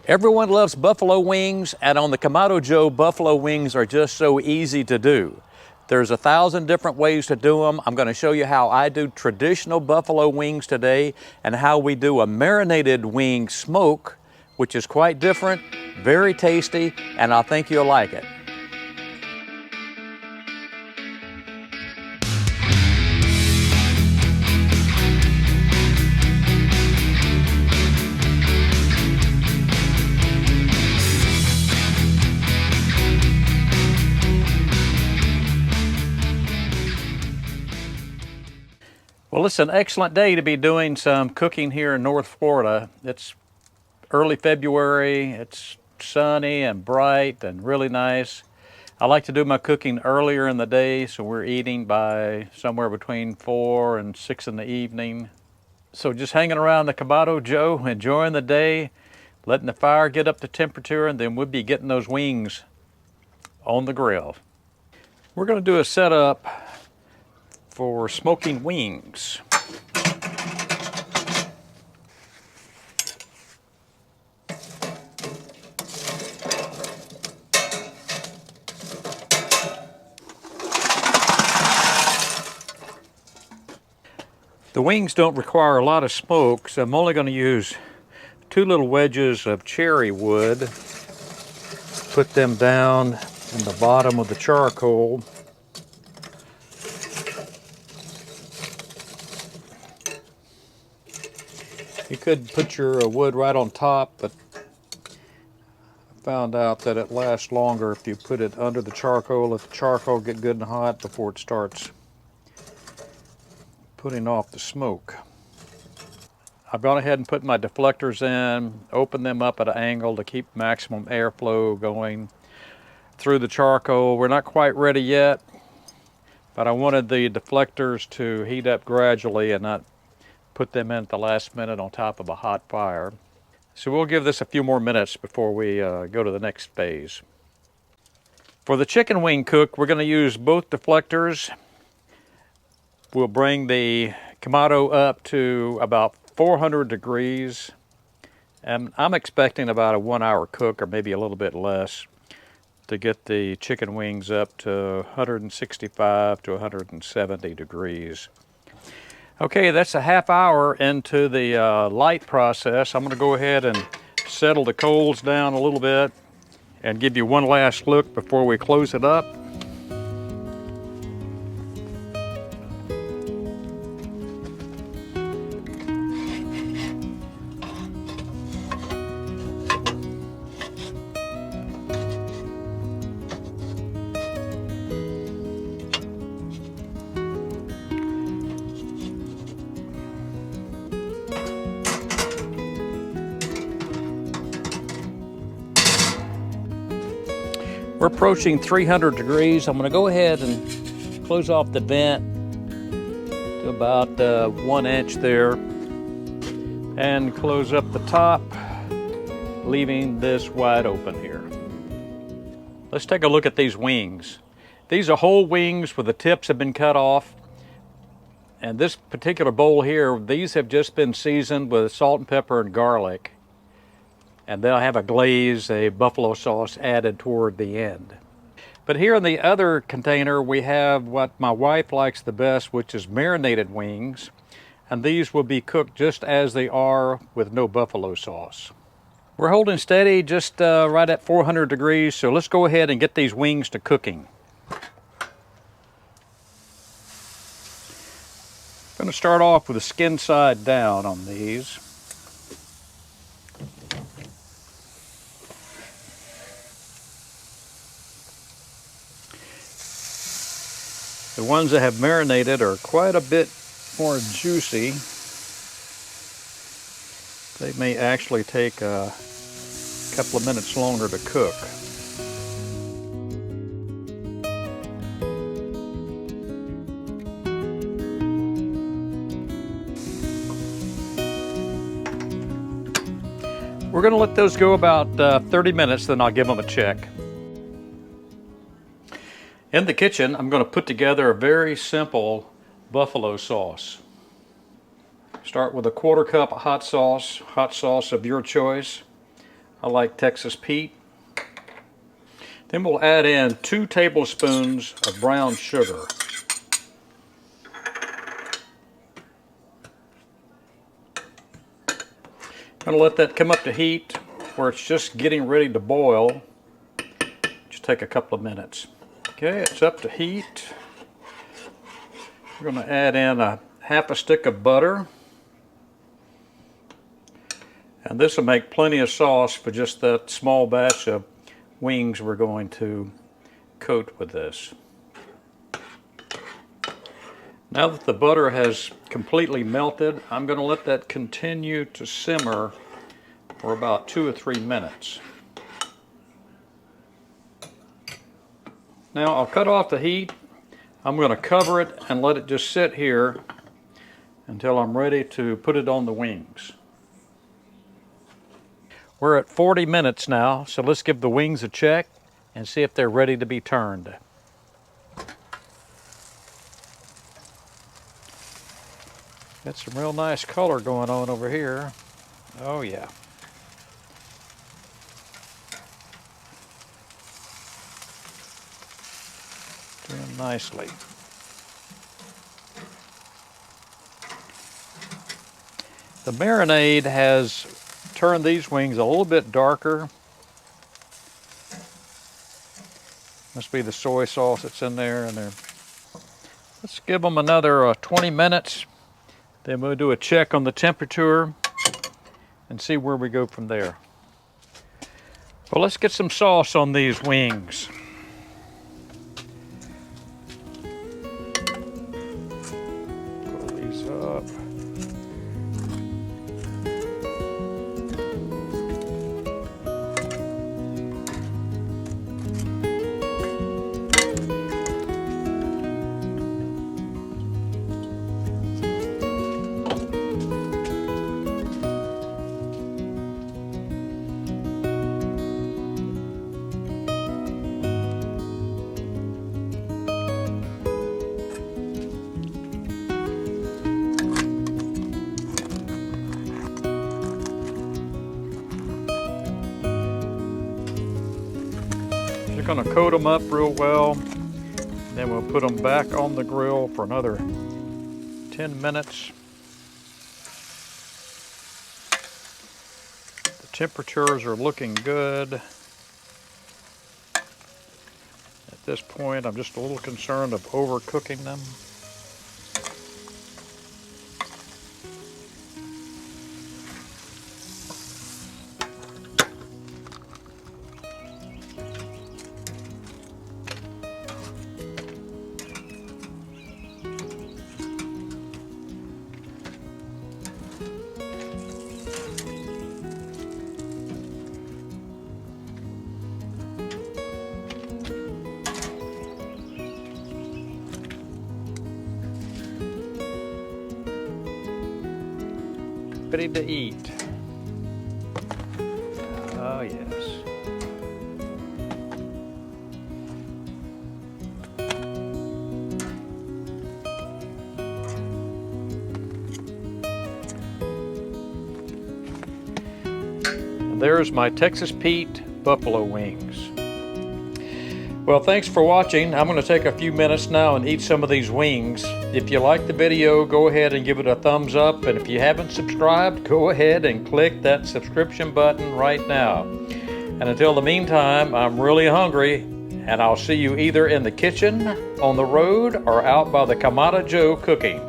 Everyone loves buffalo wings, and on the Kamado Joe, buffalo wings are just so easy to do. There's 1,000 different ways to do them. I'm going to show you how I do traditional buffalo wings today and how we do a marinated wing smoke, which is quite different, very tasty, and I think you'll like it. Well, it's an excellent day to be doing some cooking here in North Florida. It's early February, it's sunny and bright and really nice. I like to do my cooking earlier in the day, so we're eating by somewhere between 4 and 6 in the evening. So just hanging around the Kamado Joe, enjoying the day, letting the fire get up to temperature, and then we'll be getting those wings on the grill. We're going to do a setup for smoking wings. The wings don't require a lot of smoke, so I'm only going to use 2 little wedges of cherry wood. Put them down in the bottom of the charcoal. You could put your wood right on top, but I found out that it lasts longer if you put it under the charcoal. Let the charcoal get good and hot before it starts putting off the smoke. I've gone ahead and put my deflectors in, opened them up at an angle to keep maximum airflow going through the charcoal. We're not quite ready yet, but I wanted the deflectors to heat up gradually and not put them in at the last minute on top of a hot fire. So we'll give this a few more minutes before we go to the next phase. For the chicken wing cook, we're going to use both deflectors. We'll bring the Kamado up to about 400 degrees. And I'm expecting about a 1-hour cook, or maybe a little bit less, to get the chicken wings up to 165 to 170 degrees. Okay, that's a half hour into the light process. I'm going to go ahead and settle the coals down a little bit and give you one last look before we close it up. We're approaching 300 degrees. I'm going to go ahead and close off the vent to about 1 inch there and close up the top, leaving this wide open here. Let's take a look at these wings. These are whole wings where the tips have been cut off. And this particular bowl here, these have just been seasoned with salt and pepper and garlic. And they'll have a glaze, a buffalo sauce added toward the end. But here in the other container, we have what my wife likes the best, which is marinated wings. And these will be cooked just as they are with no buffalo sauce. We're holding steady just right at 400 degrees, so let's go ahead and get these wings to cooking. I'm going to start off with the skin side down on these. The ones that have marinated are quite a bit more juicy. They may actually take a couple of minutes longer to cook. We're going to let those go about 30 minutes, then I'll give them a check. In the kitchen, I'm going to put together a very simple buffalo sauce. Start with a 1/4 cup of hot sauce of your choice. I like Texas Pete. Then we'll add in 2 tablespoons of brown sugar. I'm going to let that come up to heat where it's just getting ready to boil. Just take a couple of minutes. Okay, it's up to heat. We're going to add in a half a stick of butter. And this will make plenty of sauce for just that small batch of wings we're going to coat with this. Now that the butter has completely melted, I'm going to let that continue to simmer for about 2 or 3 minutes. Now I'll cut off the heat. I'm going to cover it and let it just sit here until I'm ready to put it on the wings. We're at 40 minutes now, so let's give the wings a check and see if they're ready to be turned. Got some real nice color going on over here. Oh yeah. Doing nicely. The marinade has turned these wings a little bit darker. Must be the soy sauce that's in there. Let's give them another 20 minutes. Then we'll do a check on the temperature and see where we go from there. Well, let's get some sauce on these wings. Pull these up. Going to coat them up real well, then we'll put them back on the grill for another 10 minutes. The temperatures are looking good. At this point, I'm just a little concerned of overcooking them. Ready to eat. Oh yes. And there's my Texas Pete buffalo wings. Well, thanks for watching. I'm going to take a few minutes now and eat some of these wings. If you like the video, go ahead and give it a thumbs up. And if you haven't subscribed, go ahead and click that subscription button right now. And until the meantime, I'm really hungry, and I'll see you either in the kitchen, on the road, or out by the Kamado Joe cooking.